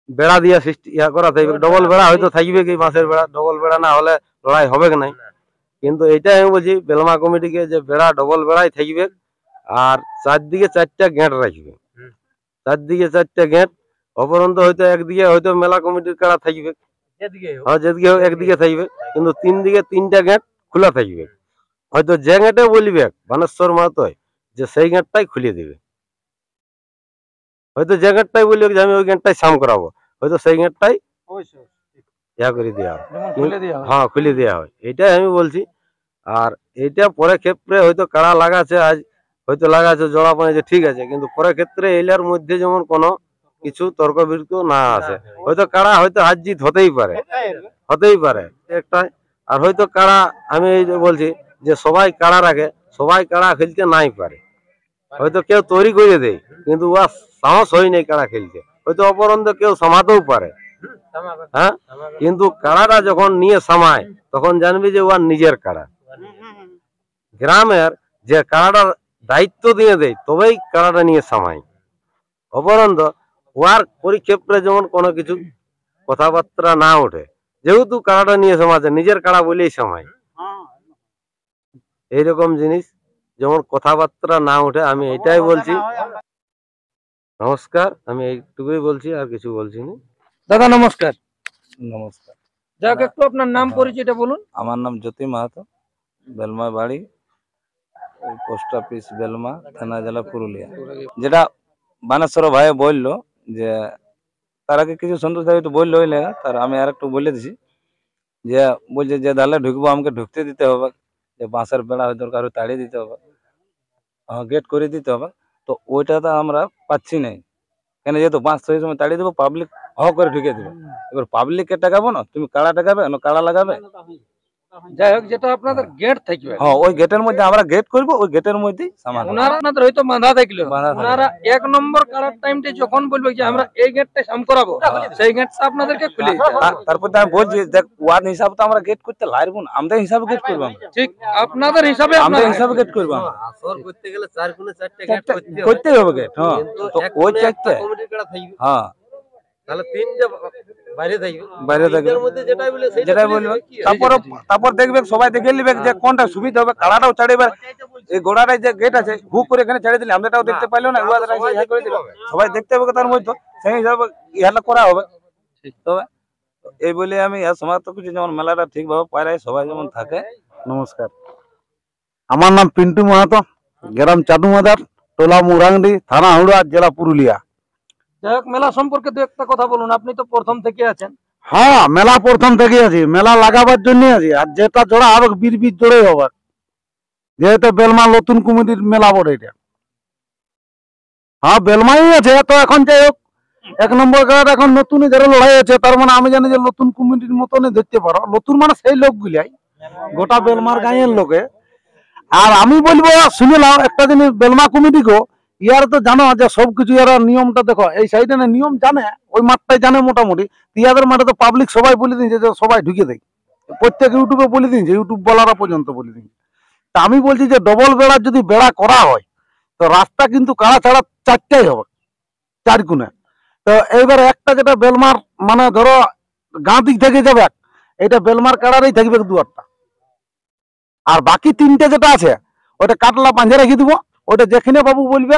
বেড়া দিয়া সৃষ্টি করা থাকবে, ডবল বেড়া হয়তো থাকবে, কি বাঁশের বেড়া, ডবল বেড়া না হলে লড়াই হবে নাই। কিন্তু এটাই আমি বলছি বেলমা কমিটিকে, যে বেড়া ডবল বেড়াই থাকবে, আর চারদিকে 4টা গেট রাখবে, চারদিকে 4টা গেট। অপরন্ত হয়তো একদিকে হয়তো মেলা কমিটির কাড়া থাকবে, যেদিকে হোক একদিকে থাকবে, কিন্তু 3 দিকে 3টা গেট খোলা থাকবে। হয়তো যে গেটে বলবে বানেশ্বর মাহাতো যে সেই গেটটাই খুলে দিবে, হয়তো যে গেটটাই বলবে যে আমি ওই গেটটাই সাম করাবো, হয়তো সেই গেটটাই ইয়া করে দেওয়া হয়, হ্যাঁ খুলে দেওয়া হয়। এটাই আমি বলছি। আর এটা পরে ক্ষেত্রে হয়তো কাড়া লাগাচ্ছে, আজ হয়তো লাগাচ্ছে জোড়া পাইছে, ঠিক আছে, কিন্তু পরে ক্ষেত্রে এলার মধ্যে যেমন কোনো কিছু তর্ক বিতর্ক না আসে, হয়তো কাড়া হয়তো হার জিত হতেই পারে একটাই। আর হয়তো কাড়া, আমি এই যে বলছি যে সবাই কাড়া রাখে, সবাই কাড়া খেলতে নাই পারে, হয়তো কেউ তৈরি করে দেয় কিন্তু ও সাহস হয় নাই কাড়া খেলতে, হয়তো অপরন্ত কেউ সামাতেও পারে, হ্যাঁ, কিন্তু কাড়াটা যখন নিয়ে সামায় তখন জানবি যে ওর নিজের কাড়া। গ্রামের যে কাড়াটার দায়িত্ব দিয়ে দেয় তবেই কাড়াটা নিয়ে সামায়, অপরন্ত ওয়ার পরিক্ষেপে যেমন কোনো কিছু কথাবার্তা না ওঠে, যেহেতু কাড়াটা নিয়ে সমাজে নিজের কাড়া বলেই সময়, এইরকম জিনিস যেমন কথাবার্তা না ওঠে। আমি এটাই বলছি। নমস্কার, আমি এইটুকুই বলছি, আর কিছু বলছি না। দাদা নমস্কার। নমস্কার। যাক, একটু আপনার নাম পরিচয়টা বলুন। আমার নাম জ্যোতি মাহাতো, বেলমা বাড়ি, পোস্ট অফিস বেলমা, থানা জেলা পুরুলিয়া। যেটা বানেশ্বর ভাই বললো যে তার আগে কিছু সন্তোষ ভাই তো বললো, তার আমি আর একটু বলে দিছি, যে বলছে যে দালে ঢুকবো আমাকে ঢুকতে দিতে হবে, যে বাঁশের বেড়া হয়তো কারো তাড়িয়ে দিতে হবে, গেট করে দিতে হবে। তো ওইটা তো আমরা পাচ্ছি নাই, কেন যেহেতু বাঁশ সেই সময় তাড়িয়ে দেবো, পাবলিক করে ঢুকে দেবে। এবার পাবলিককে টাকাবো না, তুমি কাড়া টাকাবে না, কাড়া লাগাবে। যাই হোক, যেটা আপনাদের গেট থাকবে, হ্যাঁ ওই গেটের মধ্যে আমরা গেট করবো, ওই গেটের মধ্যেই সামান ওনারা আপনাদের হয়তো বাঁধা থাকলো, ওনারা 1 নম্বর কাড়ার টাইমটা যখন বলবে যে আমরা এই গেটটা সাম করাবো, সেই গেটটা আপনাদেরকে খুলে দিতে হবে। তারপর আমি বলছি দেখ ওয়ার্ড হিসাবে তো আমরা গেট করতে লাগবো না, আমাদের হিসাবে গেট করবো, ঠিক আপনাদের হিসাবে আমাদের হিসাবে গেট করবো, আসর করতে গেলে 4 গুণে 4টা গেট করতেই হবে গেট। হ্যাঁ, তো ওই চারটে, হ্যাঁ তাহলে তিনটে বাইরে থাকবে, বাইরে থাকবে তিনটের মধ্যে যেটাই বলে যেটাই বলবে তারপর দেখবে সবাই দেখে নিবে যে কোনটা সুবিধা হবে। কাড়াটাও ছাড়িবে, এই গোড়াটায় যে গেট আছে হুক করে এখানে ছেড়ে দিলে আমরা এটাও দেখতে পাইলো না, উহাদের আছে ইহা করে দিল, সবাই দেখতে হবে তার মধ্যে সেই হিসাবে ইহাটা করা হবে। তবে এই বলে আমি ইহা সমাপ্ত করছি, যেমন মেলাটা ঠিকভাবে পায়রায় সবাই যেমন থাকে। নমস্কার, আমার নাম পিন্টু মাহাতো, গ্রাম চাটুমাদার, টোলা মুরাংডি, থানা হুড়া, জেলা পুরুলিয়া। যাই হোক, মেলা সম্পর্কে দু একটা কথা বলুন, আপনি তো প্রথম থেকে আছেন। হ্যাঁ, মেলা প্রথম থেকে আছি, মেলা লাগাবার জন্য আছি। আর যেটা জোড়া হবে বীর জোড়াই হবে, যেহেতু বেলমা নতুন কমিটির মেলা বড় এটা। হ্যাঁ, বেলমাই আছে তো এখন। যাই হোক, 1 নম্বর কার্ড এখন নতুন যারা লড়াই আছে, তার মানে আমি জানি যে নতুন কমিটির মতনই ধরতে পারো। নতুন মানে সেই লোকগুলাই গোটা বেলমার গাঁয়ের লোকে। আর আমি বলবো, শুনিলাম একটা জিনিস, বেলমা কমিটি গো ইয়ার তো জানো যে সবকিছু এরা নিয়মটা দেখো, এই সাইডে না নিয়ম জানে, ওই মাঠটাই জানে মোটামুটি। ইয়াদের মাঠে তো পাবলিক সবাই বলে দিয়েছে যে সবাই ঢুকে দেয়, প্রত্যেক ইউটিউবে বলে দিয়েছে, ইউটিউব বলারা পর্যন্ত বলে দিয়েছে। তা আমি বলছি যে ডবল বেড়া যদি বেড়া করা হয় তো রাস্তা কিন্তু কাড়া ছাড়া 4টাই হবে, 4 কোণে। তো এইবার একটা যেটা বেলমার মানে ধরো গাঁ দিক থেকে যাবে, এটা বেলমার কাড়ারই থাকবে 2-8টা। আর বাকি 3টে যেটা আছে ওটা কাটলা পাঞ্জে রেখে দিব। ওটা যেখানে বাবু বলবে,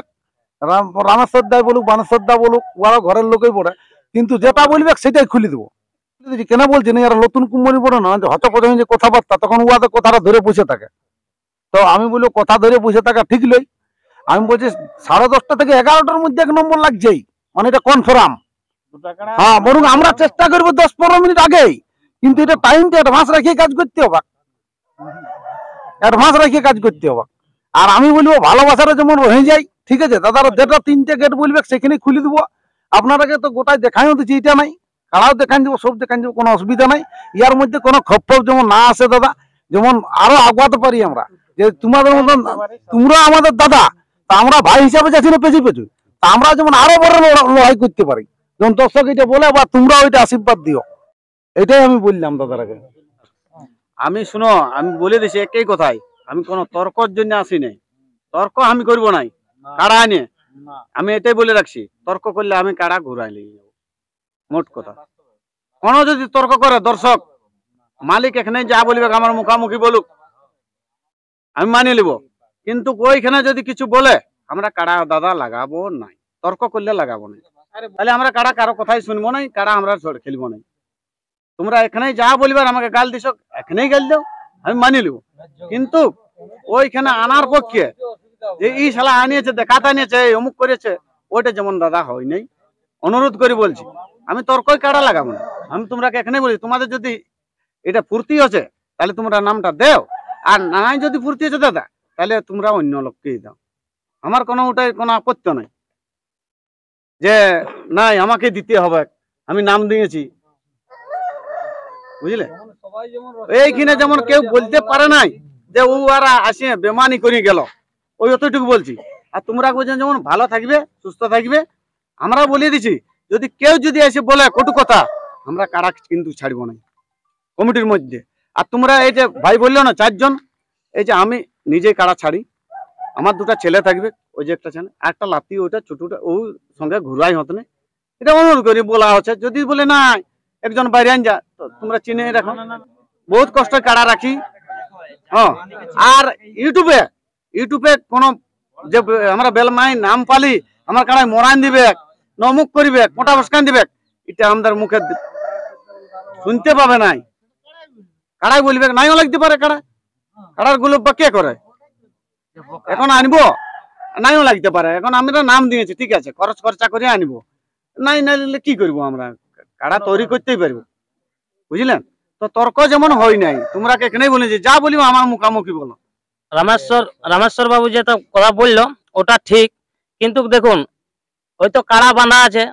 রামেশ্বর দায় বলুক, বানেশ্বর দা বলুক, ওরা ঘরের লোকই পড়ে, কিন্তু যেটা বলবে সেটাই খুলে দেবো। কেন বলছি না, এরা নতুন কুমরি পড়ে না, হচপচে যে কথাবার্তা, তখন ওদের কথাটা ধরে বসে থাকে। তো আমি বলবো কথা ধরে বসে থাকা ঠিক লই। আমি বলছি 10:30 থেকে 11টার মধ্যে 1 নম্বর লাগছেই, মানে এটা কনফার্ম। হ্যাঁ, বরং আমরা চেষ্টা করবো 10-15 মিনিট আগেই, কিন্তু এটা টাইমটা অ্যাডভান্স রেখে কাজ করতে হবে, অ্যাডভান্স রেখে কাজ করতে হবে। আর আমি বলবো ভালোবাসাটা যেমন রয়ে যায়, ঠিক আছে দাদারা, যেটা 3টে গেট বলবে সেখানে খুলে দিব। আপনারাকে তো গোটায় দেখাইও দিচ্ছি, এটা নাই কাড়াও দেখান দেবো, সব দেখান দেবো, কোনো অসুবিধা নাই। ইয়ার মধ্যে কোনো ক্ষোভ যেমন না আসে দাদা, যেমন আরো আগাতে পারি আমরা, যে তোমাদের মতন তোমরা আমাদের দাদা, তা আমরা ভাই হিসাবে যাচ্ছি না পেছু পেছু, তা আমরা যেমন আরো বড় লড়াই করতে পারি, যেমন দর্শক এটা বলে, বা তোমরা ওইটা আশীর্বাদ দিও। এটাই আমি বললাম দাদারাকে। আমি শুনো, আমি বলে দিছি একই কথাই, আমি কোনো তর্কর জন্য আসি নাই, তর্ক আমি করব নাই কাড়া আনে। আমি এটাই বলে রাখছি, তর্ক করলে আমি কাড়া ঘুরাই নিয়ে যাবো। মোট কথা, কোন যদি তর্ক করে দর্শক, মালিক এখানে যা বলবে আমার মুখামুখি বলুক, আমি মানিয়ে নিব। কিন্তু ওইখানে যদি কিছু বলে, আমরা কাড়া দাদা লাগাবো নাই, তর্ক করলে লাগাবো না। তাহলে আমরা কাড়া কারো কথাই শুনবো নাই, কাড়া আমরা খেলবো নাই। তোমরা এখানে যা বলবে, আমাকে গাল দিছ, এখানেই গাল দাও, আমি মানি নিব। কিন্তু ওইখানে আনার পক্ষে যে এই শালা আনিয়েছে, দেখাতে আনিয়েছে, অমুক করেছে, ওইটা যেমন দাদা হয় নাই। অনুরোধ করে বলছি, আমি তর্কই কাড়া লাগাবো না। আমি তোমরা এখানে বলি, তোমাদের যদি এটা ফুর্তি হচ্ছে তাহলে তোমরা নামটা দেও, আর নাই যদি ফুর্তি হচ্ছে দাদা, তাহলে তোমরা অন্য লোককেই দাও। আমার কোনো ওটাই কোনো আপত্তি নাই যে নাই আমাকে দিতে হবে, আমি নাম দিয়েছি, বুঝলে। এইখানে যেমন কেউ বলতে পারে নাই যে ও আর আসে বেমানি করে গেল, ওই অতটুকু বলছি। আর তোমরা বলছেন যেমন ভালো থাকবে, সুস্থ থাকবে, আমরা বলে দিছি। যদি কেউ যদি এসে বলে কটু কথা, আমরা কারা কিন্তু ছাড়বো না কমিটির মধ্যে। আর তোমরা এই যে ভাই বললো না 4 জন, এই যে আমি নিজে কারা ছাড়ি, আমার 2টা ছেলে থাকবে, ওই যে একটা ছেলে, একটা লাতি, ওইটা ছোটটা, ওর সঙ্গে ঘুরাই হতো না। এটা অনুরোধ করে বলা হচ্ছে। যদি বলে না একজন বাইরে আন যা, তো তোমরা চিনে রাখো, বহুত কষ্ট কাড়া রাখি। হ্যাঁ, আর ইউটিউবে কোন যে আমরা বেলমাই নাম পালি, আমার কাড়ায় মরান দিবে, নমুক করিবে, কোটা বসকান দিবে, এটা আমাদের মুখে শুনতে পাবে নাই। কাড়াই বলবে নাইও লাগতে পারে, কাড়ার গুলো কে করে, এখন আনবো নাইও লাগতে পারে। এখন আমরা নাম দিয়েছি, ঠিক আছে, খরচা করে আনবো, নাই নাইলে কি করবো, আমরা কাড়া তৈরি করতেই পারবো, বুঝলেন। তো তর্ক যেমন হয় নাই, তোমরা এখানেই বলেছি, যা বলিও আমার মুখামুখি বলো। রামেশ্বর বাবু যেটা কথা বললো ওটা ঠিক, কিন্তু দেখুন ওই তো কাড়া বাঁধা আছে,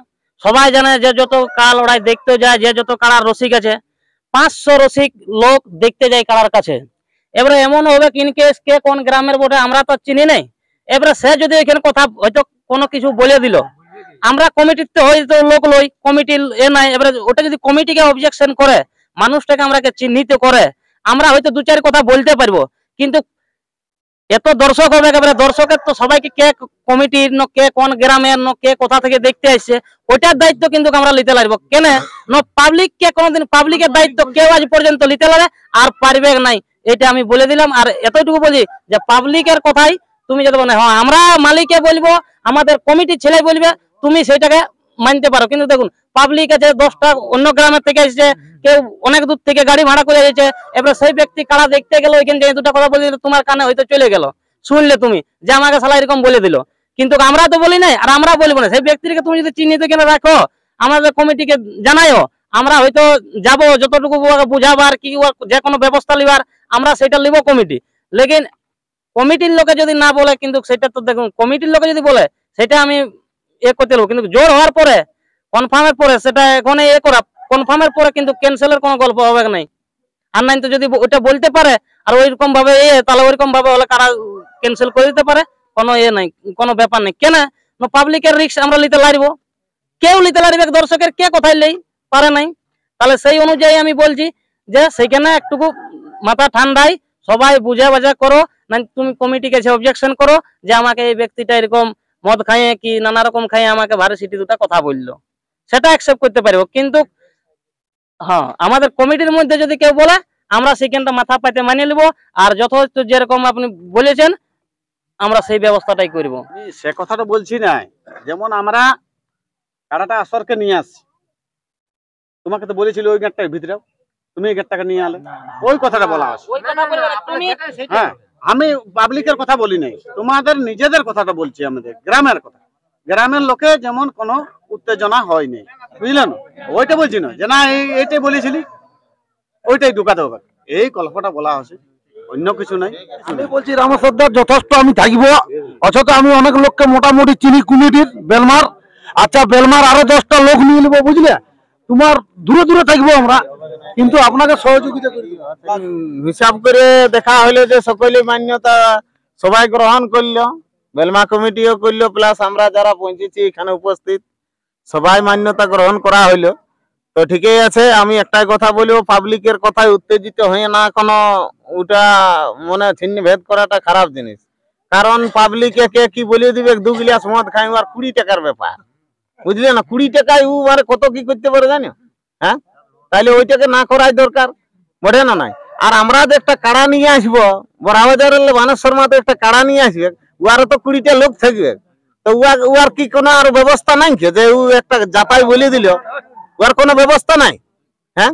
সবাই জানে যে যত কাড়া লড়াই দেখতে যায়, যে যত কাড়ার রসিক আছে, 500 রসিক লোক দেখতে যায় কাড়ার কাছে। এবারে এমন হবে ইনকেস কে কোন গ্রামের বটে আমরা তো চিনি নাই, এবারে সে যদি এখানে কথা হয়তো কোনো কিছু বলে দিল, আমরা কমিটিতে হয়তো লোক লই, কমিটির নাই, এবারে ওটা যদি কমিটিকে অবজেকশন করে, মানুষটাকে আমরা চিহ্নিত করে, আমরা হয়তো 2-4 কথা বলতে পারবো, কিন্তু এত দর্শক হবে, একেবারে দর্শকের তো সবাইকে কে কমিটির ন কে কোন গ্রামের ন কে কোথা থেকে দেখতে আসছে ওইটার দায়িত্ব কিন্তু আমরা নিতে লাগবো। কেন পাবলিক কে কোনোদিন পাবলিকের দায়িত্ব কেউ আজ পর্যন্ত নিতে লাগে আর পারবে নাই, এটা আমি বলে দিলাম। আর এতটুকু বলি যে পাবলিকের কথাই তুমি যদি বলে হ্যাঁ আমরা মালিককে বলবো, আমাদের কমিটির ছেলে বলবে, তুমি সেটাকে মানতে পারো। কিন্তু দেখুন পাবলিক আছে 10টা অন্য গ্রামের থেকে এসেছে, কেউ অনেক দূর থেকে গাড়ি ভাড়া করে এসেছে, এবার সেই ব্যক্তি কারা দেখতে গেল ওইখান থেকে দুটা কথা বলে দিল, তোমার কানে হয়তো চলে গেল, শুনলে তুমি যে আমাকে শালা এরকম বলে দিল। কিন্তু আমরা তো বলি নাই আর আমরা বলবো না। সেই ব্যক্তিকে তুমি যদি চিহ্নিত কেন রাখো, আমাদের কমিটিকে জানাইও, আমরা হয়তো যাব যতটুকু বুঝাবার কি যে কোনো ব্যবস্থা লিবার আমরা সেটা লিব কমিটি। লেকিন কমিটির লোকে যদি না বলে, কিন্তু সেটা তো দেখুন কমিটির লোকে যদি বলে সেটা আমি করতে দেবো, কিন্তু জোর হওয়ার পরে কনফার্মের পরে সেটা এখন করা কনফার্মের পরে কিন্তু ক্যান্সেলের কোনো গল্প হবে নাই। আর নাই তো যদি ওটা বলতে পারে আর ওইরকম ভাবে তাহলে ওইরকম ভাবে হলে কারা ক্যান্সেল করে দিতে পারে, কোনো নাই, কোনো ব্যাপার নেই। কেন পাবলিকের রিস্ক আমরা নিতে লাগবো, কেউ নিতে লাগবে, দর্শকের কে কোথায় নেই পারে নাই। তাহলে সেই অনুযায়ী আমি বলছি যে সেইখানে একটুকু মাথা ঠান্ডায় সবাই বুঝে বাজা করো, না তুমি কমিটি কাছে অবজেকশন করো যে আমাকে এই ব্যক্তিটা এরকম মদ খাইয়ে কি নানা রকম খাইয়ে আমাকে ভারী সিটি দুটা কথা বললো, সেটা অ্যাকসেপ্ট করতে পারবো। কিন্তু হ্যাঁ আমাদের কমিটির মধ্যে যদি কেউ বলে আমরা সেখানটা মাথা পাইতে মানিয়ে নেবো, আর যথাযথ যেরকম আপনি বলেছেন আমরা সেই ব্যবস্থাটাই করব। সে কথাটা বলছি না, যেমন আমরা কারাটা আসরকে নিয়ে আসছি, তোমাকে তো বলেছিল ওই গেটটার ভিতরেও তুমি এই গেটটাকে নিয়ে আলে, ওই কথাটা বলা আছে। হ্যাঁ আমি পাবলিকের কথা বলি নাই, তোমাদের নিজেদের কথাটা বলছি, আমাদের গ্রামের কথা। গ্রামের লোকে যেমন কোনো উত্তেজনা হয়নি, বুঝলেন? ওইটা বলছি না যে না এইটাই বলেছিলি ওইটাই ঢুকাতে হবে, এই গল্পটা বলা হয়েছে, অন্য কিছু নাই। আমি বলছি রামসর্দার যথেষ্ট আমি থাকবো, অথচ আমি অনেক লোককে মোটামুটি চিনি কমিটির বেলমার। আচ্ছা বেলমার আরো 10টা লোক নিয়ে নেবো, বুঝলে? তোমার দূরে দূরে থাকবো আমরা, কিন্তু আপনাকে সহযোগিতা করি। হিসাব করে দেখা হইলো যে সকলে মান্যতা সবাই গ্রহণ করলো, বেলমা কমিটিও করলো, প্লাস আমরা যারা পৌঁছেছি এখানে উপস্থিত সবাই মান্যতা গ্রহণ করা হইলো। তো ঠিকই আছে, আমি একটাই কথা বলবো, পাবলিকের কথায় উত্তেজিত হয়ে না কোনো ওটা মনে ছিন্ন ভেদ করাটা খারাপ জিনিস। কারণ পাবলিকে কে কি বলে দিবে, 2 গ্লাস মদ খাই আর 20 টাকার ব্যাপার, বুঝলে না? 20 টাকায় ও আর কত কি করতে পারে জানো? হ্যাঁ তাইলে ওইটাকে না করাই দরকার, বটে না? নাই আর আমরা যে একটা কাড়া নিয়ে আসবো, বড়াবাজারের বানেশ্বর মা তো একটা কাড়া নিয়ে আসবে, ওয়ারও তো 20টা লোক থাকবে, তো উয়ার কি কোনো আর ব্যবস্থা নাই যে ও একটা যাতাই বলে দিল, ওর কোনো ব্যবস্থা নাই? হ্যাঁ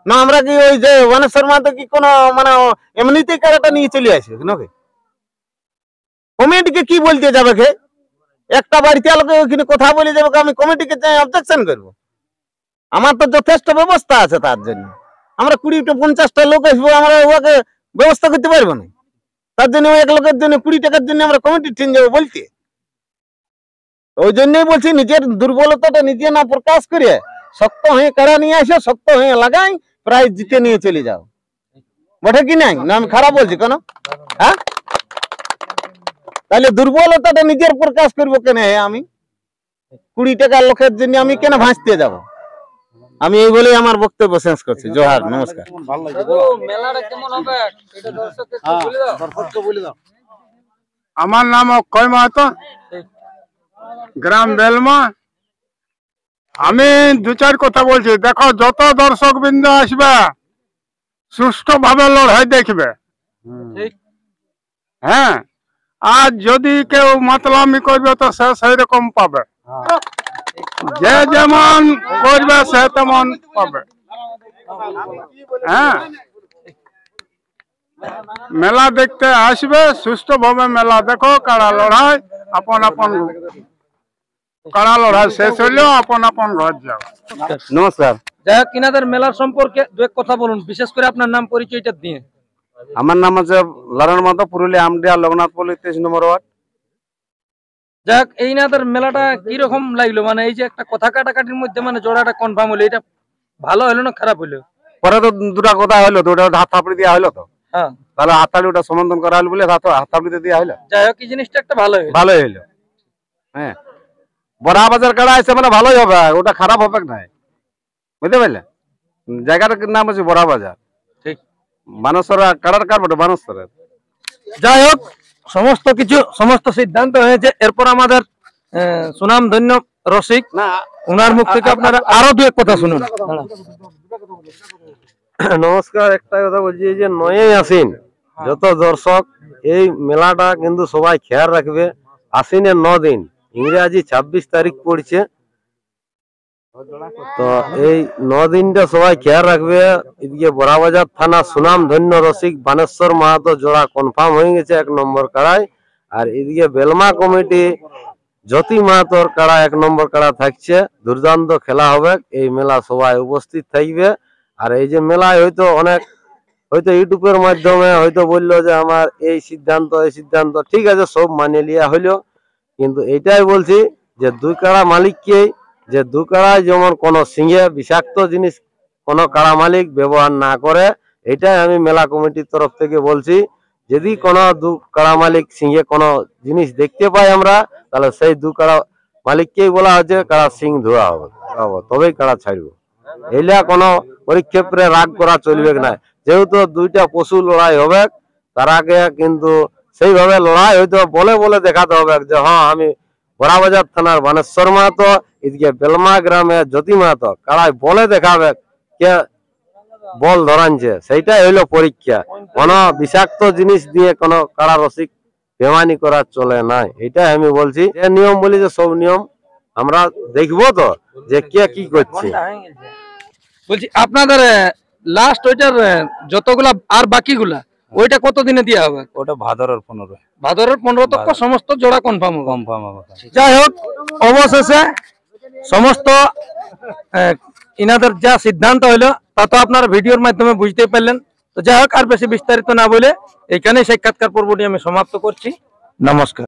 না আমরা কি ওই যে বানেশ্বর মা তো কি কোনো মানে এমনিতেই কাড়াটা নিয়ে চলে আসবে নাকি? কমিটিকে কি বলতে যাবে? একটা বাড়িতে লোকে ওইখানে কথা বলে যাবে, আমি কমিটিকে অবজেকশন করবো? আমার তো যথেষ্ট ব্যবস্থা আছে তার জন্য। আমরা 20-50টা লোক আসবো, আমরা ওকে ব্যবস্থা করতে পারবো না? তার জন্য এক লোকের জন্য 20 টাকার জন্য আমরা কমিটি ঠেন যাবো বলতে? ওই জন্যই বলছি নিজের দুর্বলতাটা নিজে না প্রকাশ করে শক্ত হয়ে কাড়া নিয়ে আসো, শক্ত হয়ে লাগাই, প্রাইজ জিতে নিয়ে চলে যাও, বটে কি নাই? না আমি খারাপ বলছি কেন? হ্যাঁ তাহলে দুর্বলতাটা নিজের প্রকাশ করবো কেন? আমি 20 টাকার লোকের জন্য আমি কেন ভাসতে যাব? আমি এই বলেই আমার বক্তব্য শেষ করছি। জোহার, নমস্কার। আমার নাম অক্ষয় মাহাতো, গ্রাম বেলমা। আমি 2-4 কথা বলছি। দেখো, যত দর্শক বৃন্দ আসবে সুষ্ঠু ভাবে লড়াই দেখবে, হ্যাঁ। আর যদি কেউ মাতলামি করবে তো সে সেই রকম পাবে, যে যেমন করবে সে তেমন পাবে, হ্যাঁ। মেলা দেখতে আসবে, সুষ্ঠু ভাবে মেলা দেখো, কাড়া লড়াই আপন আপন কাড়া লড়াই শেষ হইলেও আপন আপন ঘর যাও। নমস্কার। যাই হোক, ইনাদের মেলার সম্পর্কে 2 কথা বলুন, বিশেষ করে আপনার নাম পরিচয়টা দিয়ে। আমার নাম হচ্ছে লালন মাতো, পুরুলিয়া আমডিয়া লোকনাথপল্লী 23 নম্বর ওয়ার্ড। যাই হোক, এই ইনাদের মেলাটা কিরকম লাগলো? মানে এই যে একটা কথা কাটাকাটির মধ্যে মানে জোড়াটা কনফার্ম হলো, এটা ভালো হলো না খারাপ হলো? পরে তো 2টা কথা হলো, তো ওটা হাত থাপড়ি দেওয়া হলো, তো হ্যাঁ তাহলে হাততালি ওটা সমর্থন করা হলো বলে হাত থাপড়িতে দেওয়া হলো। যাই হোক, এই জিনিসটা একটা ভালো হলো, ভালোই হলো, হ্যাঁ। বড়া বাজার কাড়া আছে মানে ভালোই হবে, ওটা খারাপ হবে না, বুঝতে পারলে? জায়গাটার নাম হচ্ছে বড়া বাজার, ঠিক। বানেশ্বর কাড়ার কার বটে বানেশ্বরের। যাই হোক, সমস্ত সিদ্ধান্ত হয়েছে। এরপর আমাদের সুনাম ধন্য রসিক, ওনার মুখ থেকে আপনারা আরো দু এক কথা শুনুন। নমস্কার, একটা কথা বলছি, এই যে 9ই আশ্বিন যত দর্শক এই মেলাটা কিন্তু সবাই খেয়াল রাখবে। আশ্বিনের 9 দিন, ইংরেজি 26 তারিখ পড়ছে, তো এই 9 দিনটা সবাই খেয়াল রাখবে। এদিকে বড়াবাজার থানা সুনাম ধন্য রসিক বানেশ্বর মাহাতো জোড়া কনফার্ম হয়ে গেছে 1 নম্বর কাড়ায়। আর এদিকে বেলমা কমিটি জ্যোতি মাহাতোর কাড়া 1 নম্বর কাড়া থাকছে। দুর্দান্ত খেলা হবে, এই মেলা সবাই উপস্থিত থাকবে। আর এই যে মেলায় হয়তো ইউটিউবের মাধ্যমে হয়তো বললো যে আমার এই সিদ্ধান্ত ঠিক আছে, সব মানিয়ে লিয়া হইলো, কিন্তু এইটাই বলছি যে 2 কাড়া মালিককেই, যে 2 কাড়ায় যেমন কোনো সিংহে বিষাক্ত জিনিস কোনো কাড়া মালিক ব্যবহার না করে, এটাই আমি মেলা কমিটির তরফ থেকে বলছি। যদি কোনো 2 কাড়া মালিক সিংহে কোনো জিনিস দেখতে পাই আমরা, তাহলে সেই 2 কাড়া মালিককেই বলা হচ্ছে কাড়া সিং ধোয়া হবে, তবেই কাড়া ছাড়বো। এইলা কোনো পরীক্ষেপে রাগ করা চলবে না। যেহেতু 2টা পশু লড়াই হবে, তার আগে কিন্তু সেইভাবে লড়াই হয়তো বলে দেখাতে হবে যে হ্যাঁ আমি বড়াবাজার থানার বানেশ্বর মাহাতো, এদিকে বেলমা গ্রামে জ্যোতি মাহাতো, কাড়াই বলে দেখাবে কে বল ধরানছে, সেইটাই হইলো পরীক্ষা। কোনো বিষাক্ত জিনিস দিয়ে কোনো কাড়া রসিক বেমানি করা চলে না, এটাই আমি বলছি। যে নিয়ম বলি যে সব নিয়ম আমরা দেখবো তো যে কে কি করছে। বলছি আপনাদের লাস্ট ওইটার যতগুলা আর বাকিগুলা ওইটা কত দিনে দেওয়া হবে? ওটা ভাদরের 15। ভাদরের 15 তক সমস্ত জোড়া কনফার্ম হবে। হবে। যাই হোক, অবশেষে সমস্ত ইনাদের যা সিদ্ধান্ত হইলো তা তো আপনারা ভিডিওর মাধ্যমে বুঝতে পারলেন। তো যাই হোক, আর বেশি বিস্তারিত না বলে এখানে সাক্ষাৎকার পর্বটি আমি সমাপ্ত করছি। নমস্কার।